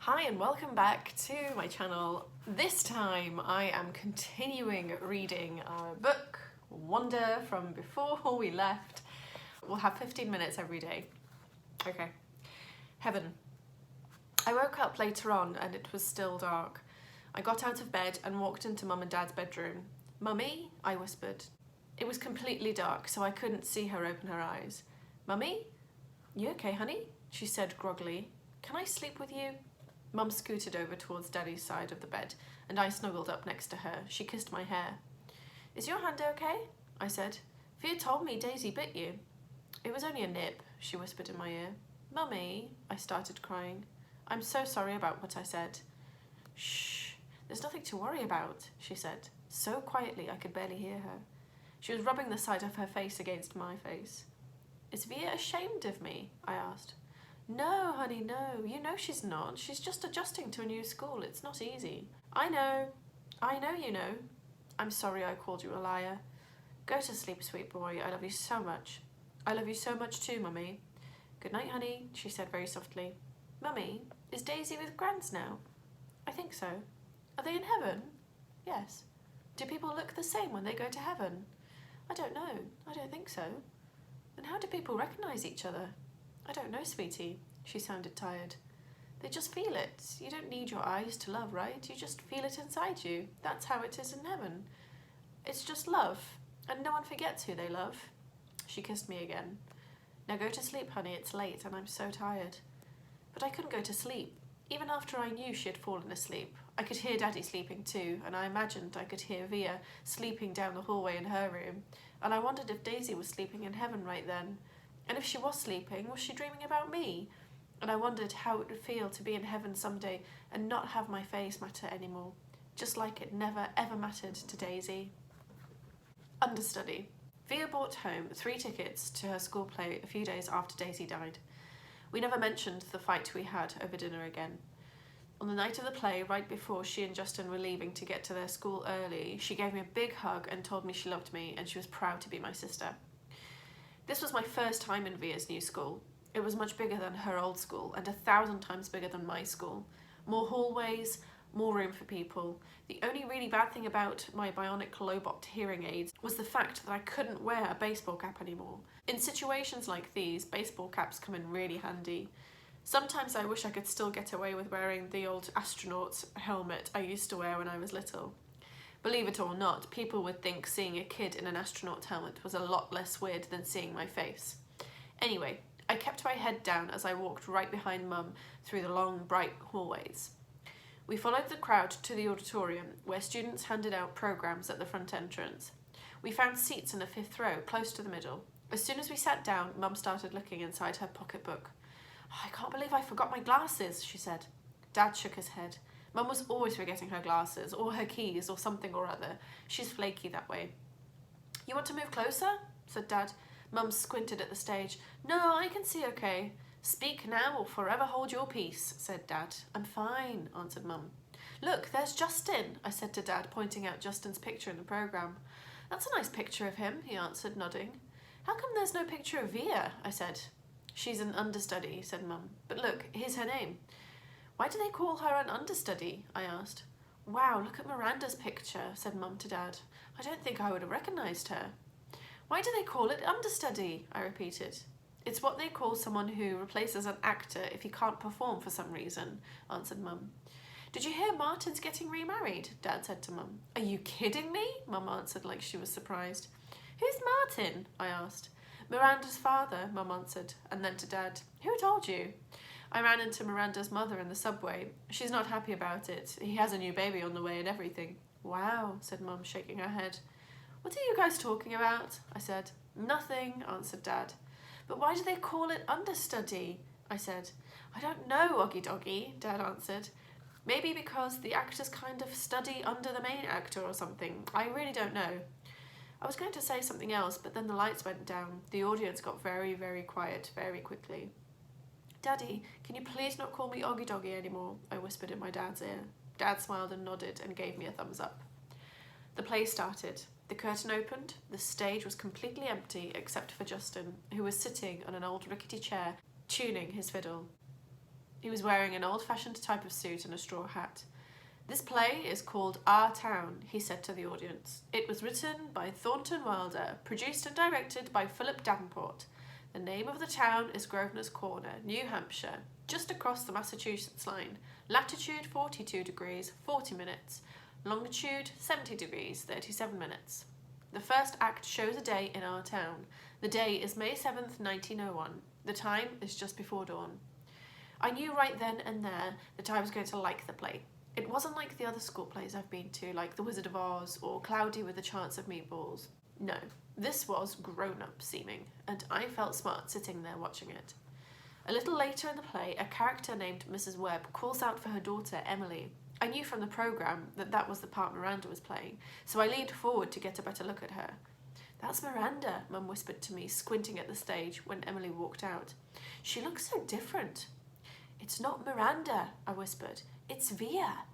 Hi and welcome back to my channel. This time I am continuing reading our book, Wander from Before We Left. We'll have 15 minutes every day. Okay. Heaven. I woke up later on and it was still dark. I got out of bed and walked into Mum and Dad's bedroom. "Mummy?" I whispered. It was completely dark, so I couldn't see her open her eyes. "Mummy? You okay, honey?" she said groggily. "Can I sleep with you?" Mum scooted over towards Daddy's side of the bed, and I snuggled up next to her. She kissed my hair. "Is your hand okay?" I said. "Via told me Daisy bit you." "It was only a nip," she whispered in my ear. "Mummy," I started crying. "I'm so sorry about what I said." "Shh, there's nothing to worry about," she said, so quietly I could barely hear her. She was rubbing the side of her face against my face. "Is Via ashamed of me?" I asked. "No, honey, no. You know she's not. She's just adjusting to a new school. It's not easy." I know you know. "I'm sorry I called you a liar. Go to sleep, sweet boy. I love you so much." "I love you so much too, Mummy." "Good night, honey," she said very softly. "Mummy, is Daisy with Grans now?" "I think so." "Are they in heaven?" "Yes." "Do people look the same when they go to heaven?" "I don't know. I don't think so." "Then how do people recognise each other?" "I don't know, sweetie." She sounded tired. "They just feel it. You don't need your eyes to love, right? You just feel it inside you. That's how it is in heaven. It's just love, and no one forgets who they love." She kissed me again. "Now go to sleep, honey. It's late, and I'm so tired." But I couldn't go to sleep. Even after I knew she had fallen asleep, I could hear Daddy sleeping too, and I imagined I could hear Via sleeping down the hallway in her room, and I wondered if Daisy was sleeping in heaven right then. And if she was sleeping, was she dreaming about me? And I wondered how it would feel to be in heaven someday and not have my face matter anymore, just like it never ever mattered to Daisy. Understudy. Via brought home 3 tickets to her school play a few days after Daisy died. We never mentioned the fight we had over dinner again. On the night of the play, right before she and Justin were leaving to get to their school early, she gave me a big hug and told me she loved me and she was proud to be my sister. This was my first time in Via's new school. It was much bigger than her old school and 1,000 times bigger than my school. More hallways, more room for people. The only really bad thing about my bionic Lobot hearing aids was the fact that I couldn't wear a baseball cap anymore. In situations like these, baseball caps come in really handy. Sometimes I wish I could still get away with wearing the old astronaut helmet I used to wear when I was little. Believe it or not, people would think seeing a kid in an astronaut helmet was a lot less weird than seeing my face. Anyway, I kept my head down as I walked right behind Mum through the long, bright hallways. We followed the crowd to the auditorium, where students handed out programs at the front entrance. We found seats in the 5th row, close to the middle. As soon as we sat down, Mum started looking inside her pocketbook. "Oh, I can't believe I forgot my glasses," she said. Dad shook his head. Mum was always forgetting her glasses, or her keys, or something or other. She's flaky that way. "You want to move closer?" said Dad. Mum squinted at the stage. "No, I can see okay." "Speak now or forever hold your peace," said Dad. "I'm fine," answered Mum. "Look, there's Justin," I said to Dad, pointing out Justin's picture in the programme. "That's a nice picture of him," he answered, nodding. "How come there's no picture of Via?" I said. "She's an understudy," said Mum. "But look, here's her name." "Why do they call her an understudy?" I asked. "Wow, look at Miranda's picture," said Mum to Dad. "I don't think I would have recognised her." "Why do they call it understudy?" I repeated. "It's what they call someone who replaces an actor if he can't perform for some reason," answered Mum. "Did you hear Martin's getting remarried?" Dad said to Mum. "Are you kidding me?" Mum answered like she was surprised. "Who's Martin?" I asked. "Miranda's father," Mum answered, and then to Dad. "Who told you?" "I ran into Miranda's mother in the subway. She's not happy about it. He has a new baby on the way and everything." "Wow," said Mum, shaking her head. "What are you guys talking about?" I said. "Nothing," answered Dad. "But why do they call it understudy?" I said. "I don't know, Oggy Doggy," Dad answered. "Maybe because the actors kind of study under the main actor or something. I really don't know." I was going to say something else, but then the lights went down. The audience got very, very quiet very quickly. "Daddy, can you please not call me Oggy Doggy anymore?" I whispered in my dad's ear. Dad smiled and nodded and gave me a thumbs up. The play started. The curtain opened. The stage was completely empty except for Justin, who was sitting on an old rickety chair, tuning his fiddle. He was wearing an old-fashioned type of suit and a straw hat. "This play is called Our Town," he said to the audience. "It was written by Thornton Wilder, produced and directed by Philip Davenport. The name of the town is Grosvenor Corner, New Hampshire, just across the Massachusetts line. Latitude 42 degrees, 40 minutes. Longitude 70 degrees, 37 minutes. The first act shows a day in our town. The day is May 7th, 1901. The time is just before dawn." I knew right then and there that I was going to like the play. It wasn't like the other school plays I've been to, like The Wizard of Oz or Cloudy with a Chance of Meatballs. No, this was grown-up seeming, and I felt smart sitting there watching it. A little later in the play, a character named Mrs. Webb calls out for her daughter, Emily. I knew from the programme that that was the part Miranda was playing, so I leaned forward to get a better look at her. "That's Miranda," Mum whispered to me, squinting at the stage when Emily walked out. "She looks so different." "It's not Miranda," I whispered. "It's Via."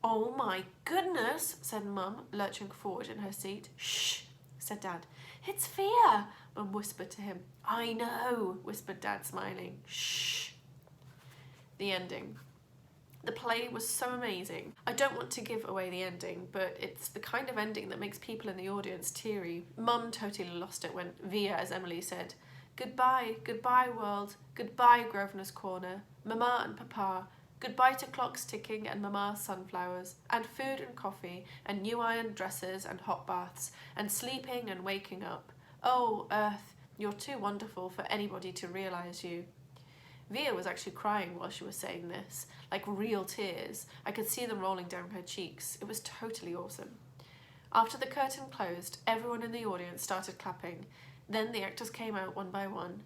"Oh my goodness," said Mum, lurching forward in her seat. "Shh," said Dad. "It's Via," Mum whispered to him. "I know," whispered Dad, smiling. "Shh." The ending. The play was so amazing. I don't want to give away the ending, but it's the kind of ending that makes people in the audience teary. Mum totally lost it when Via, as Emily said, "Goodbye, goodbye world, goodbye Grosvenor Corner, Mama and Papa, goodbye to clocks ticking and Mama's sunflowers, and food and coffee, and new iron dresses and hot baths, and sleeping and waking up. Oh, Earth, you're too wonderful for anybody to realise you." Via was actually crying while she was saying this, like real tears. I could see them rolling down her cheeks. It was totally awesome. After the curtain closed, everyone in the audience started clapping. Then the actors came out one by one.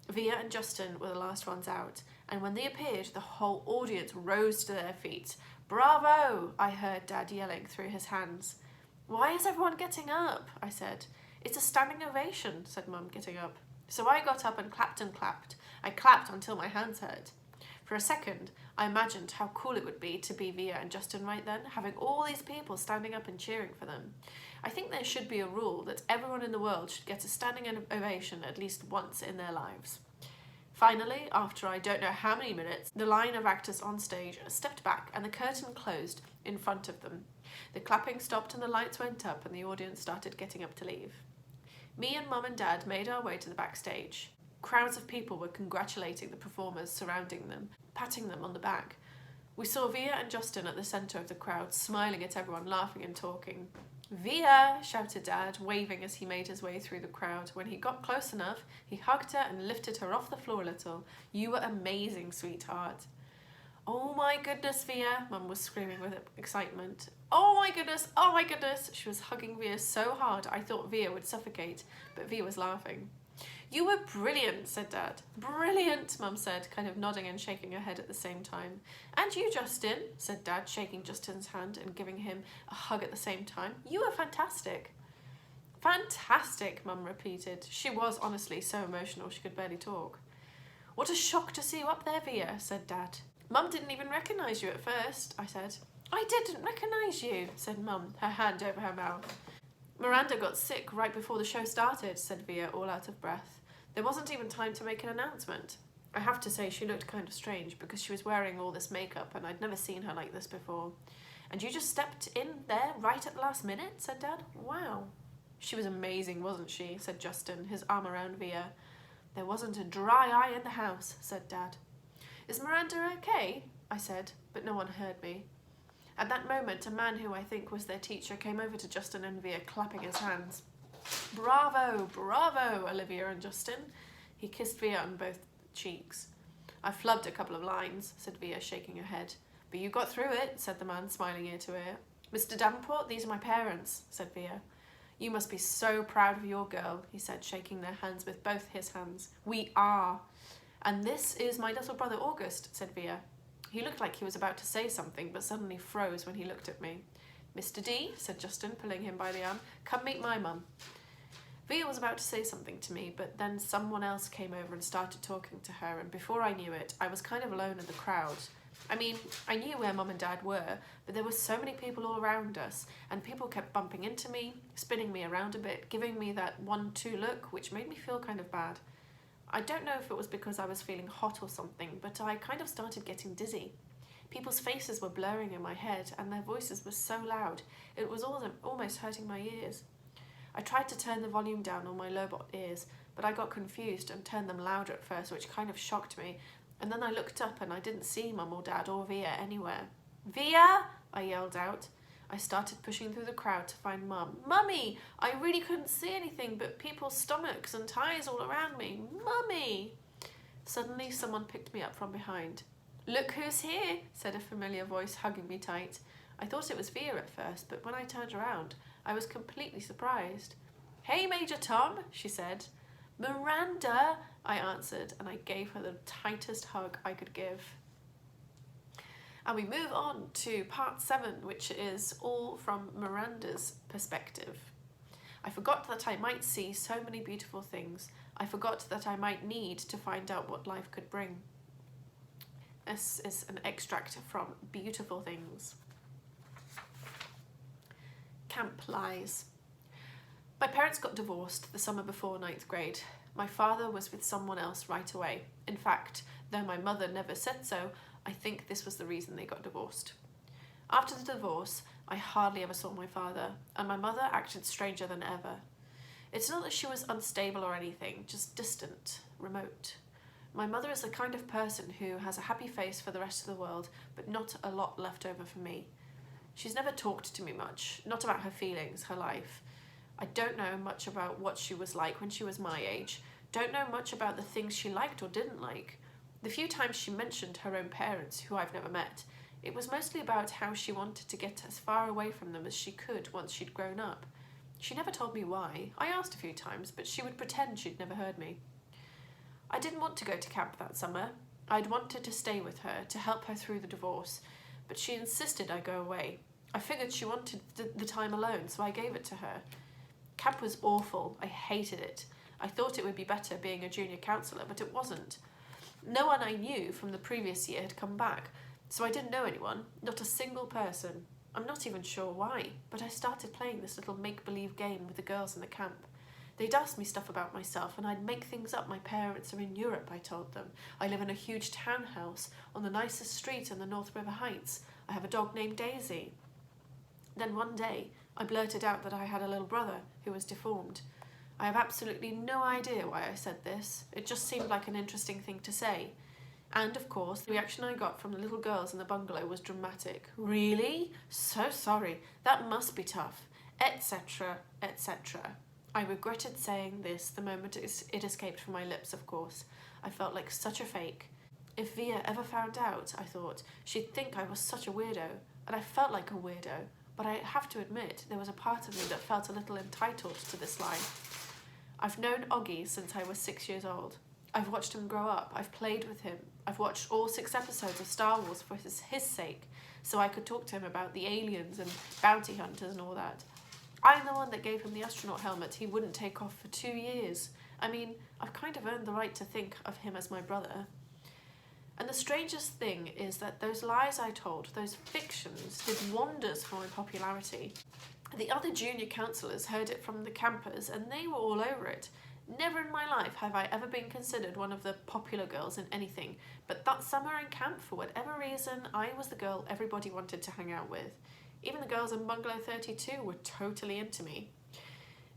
Via and Justin were the last ones out, and when they appeared, the whole audience rose to their feet. "Bravo!" I heard Dad yelling through his hands. "Why is everyone getting up?" I said. "It's a standing ovation," said Mum, getting up. So I got up and clapped and clapped. I clapped until my hands hurt. For a second, I imagined how cool it would be to be Via and Justin right then, having all these people standing up and cheering for them. I think there should be a rule that everyone in the world should get a standing ovation at least once in their lives. Finally, after I don't know how many minutes, the line of actors on stage stepped back and the curtain closed in front of them. The clapping stopped and the lights went up and the audience started getting up to leave. Me and Mum and Dad made our way to the backstage. Crowds of people were congratulating the performers surrounding them, patting them on the back. We saw Via and Justin at the centre of the crowd, smiling at everyone, laughing and talking. "Via!" shouted Dad, waving as he made his way through the crowd. When he got close enough, he hugged her and lifted her off the floor a little. "You were amazing, sweetheart." "Oh my goodness, Via," Mum was screaming with excitement. "Oh my goodness, oh my goodness." She was hugging Via so hard I thought Via would suffocate, but Via was laughing. "You were brilliant," said Dad. "Brilliant," Mum said, kind of nodding and shaking her head at the same time. "And you, Justin," said Dad, shaking Justin's hand and giving him a hug at the same time. "You were fantastic." "Fantastic," Mum repeated. She was honestly so emotional she could barely talk. "What a shock to see you up there, Via," said Dad. "Mum didn't even recognise you at first," I said. "I didn't recognise you," said Mum, her hand over her mouth. "Miranda got sick right before the show started," said Via, all out of breath. "There wasn't even time to make an announcement." I have to say she looked kind of strange because she was wearing all this makeup and I'd never seen her like this before. "And you just stepped in there right at the last minute?" said Dad. "Wow." "She was amazing, wasn't she?" said Justin, his arm around Via. "There wasn't a dry eye in the house," said Dad. "Is Miranda okay?" I said, but no one heard me. At that moment, a man who I think was their teacher came over to Justin and Via, clapping his hands. "Bravo, bravo, Olivia and Justin." He kissed Via on both cheeks. "I flubbed a couple of lines," said Via, shaking her head. "But you got through it," said the man, smiling ear to ear. "Mr. Davenport, these are my parents," said Via. "You must be so proud of your girl," he said, shaking their hands with both his hands. "We are." "And this is my little brother August," said Via. He looked like he was about to say something, but suddenly froze when he looked at me. "Mr. D," said Justin, pulling him by the arm, "come meet my mum." Via was about to say something to me, but then someone else came over and started talking to her, and before I knew it, I was kind of alone in the crowd. I mean, I knew where Mum and Dad were, but there were so many people all around us, and people kept bumping into me, spinning me around a bit, giving me that 1-2 look, which made me feel kind of bad. I don't know if it was because I was feeling hot or something, but I kind of started getting dizzy. People's faces were blurring in my head and their voices were so loud, it was almost hurting my ears. I tried to turn the volume down on my Lobot ears, but I got confused and turned them louder at first, which kind of shocked me. And then I looked up and I didn't see Mum or Dad or Via anywhere. "Via!" I yelled out. I started pushing through the crowd to find Mum. "Mummy! I really couldn't see anything but people's stomachs and ties all around me. Mummy!" Suddenly someone picked me up from behind. "Look who's here," said a familiar voice, hugging me tight. I thought it was Via at first, but when I turned around, I was completely surprised. "Hey, Major Tom," she said. "Miranda," I answered, and I gave her the tightest hug I could give. And we move on to part 7, which is all from Miranda's perspective. "I forgot that I might see so many beautiful things. I forgot that I might need to find out what life could bring." This is an extract from Beautiful Things. Camp lies. My parents got divorced the summer before 9th grade. My father was with someone else right away. In fact, though my mother never said so, I think this was the reason they got divorced. After the divorce, I hardly ever saw my father, and my mother acted stranger than ever. It's not that she was unstable or anything, just distant, remote. My mother is the kind of person who has a happy face for the rest of the world, but not a lot left over for me. She's never talked to me much, not about her feelings, her life. I don't know much about what she was like when she was my age, don't know much about the things she liked or didn't like. The few times she mentioned her own parents, who I've never met, it was mostly about how she wanted to get as far away from them as she could once she'd grown up. She never told me why. I asked a few times, but she would pretend she'd never heard me. I didn't want to go to camp that summer. I'd wanted to stay with her, to help her through the divorce, but she insisted I go away. I figured she wanted the time alone, so I gave it to her. Camp was awful. I hated it. I thought it would be better being a junior counsellor, but it wasn't. No one I knew from the previous year had come back, so I didn't know anyone, not a single person. I'm not even sure why, but I started playing this little make-believe game with the girls in the camp. They'd ask me stuff about myself, and I'd make things up. My parents are in Europe, I told them. I live in a huge townhouse on the nicest street in the North River Heights. I have a dog named Daisy. Then one day, I blurted out that I had a little brother who was deformed. I have absolutely no idea why I said this. It just seemed like an interesting thing to say. And, of course, the reaction I got from the little girls in the bungalow was dramatic. "Really? So sorry. That must be tough," etc., etc. I regretted saying this the moment it escaped from my lips, of course. I felt like such a fake. If Via ever found out, I thought, she'd think I was such a weirdo, and I felt like a weirdo, but I have to admit there was a part of me that felt a little entitled to this lie. I've known Oggy since I was 6 years old. I've watched him grow up. I've played with him. I've watched all 6 episodes of Star Wars for his sake, so I could talk to him about the aliens and bounty hunters and all that. I'm the one that gave him the astronaut helmet he wouldn't take off for 2 years. I mean, I've kind of earned the right to think of him as my brother. And the strangest thing is that those lies I told, those fictions, did wonders for my popularity. The other junior counsellors heard it from the campers and they were all over it. Never in my life have I ever been considered one of the popular girls in anything, but that summer in camp, for whatever reason, I was the girl everybody wanted to hang out with. Even the girls in Bungalow 32 were totally into me.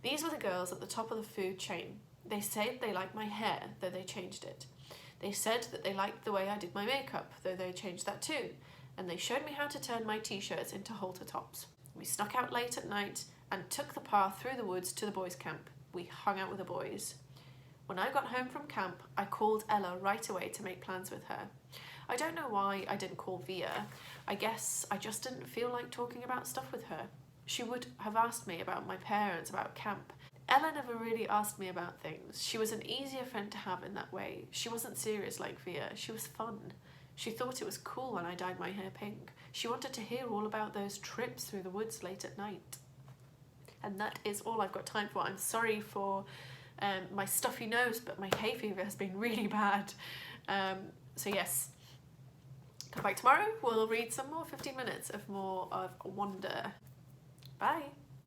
These were the girls at the top of the food chain. They said they liked my hair, though they changed it. They said that they liked the way I did my makeup, though they changed that too. And they showed me how to turn my t-shirts into halter tops. We snuck out late at night and took the path through the woods to the boys' camp. We hung out with the boys. When I got home from camp, I called Ella right away to make plans with her. I don't know why I didn't call Via. I guess I just didn't feel like talking about stuff with her. She would have asked me about my parents, about camp. Ella never really asked me about things. She was an easier friend to have in that way. She wasn't serious like Via. She was fun. She thought it was cool when I dyed my hair pink. She wanted to hear all about those trips through the woods late at night. And that is all I've got time for. I'm sorry for my stuffy nose, but my hay fever has been really bad. So yes, come back tomorrow. We'll read some more 15 minutes of more of Wonder. Bye.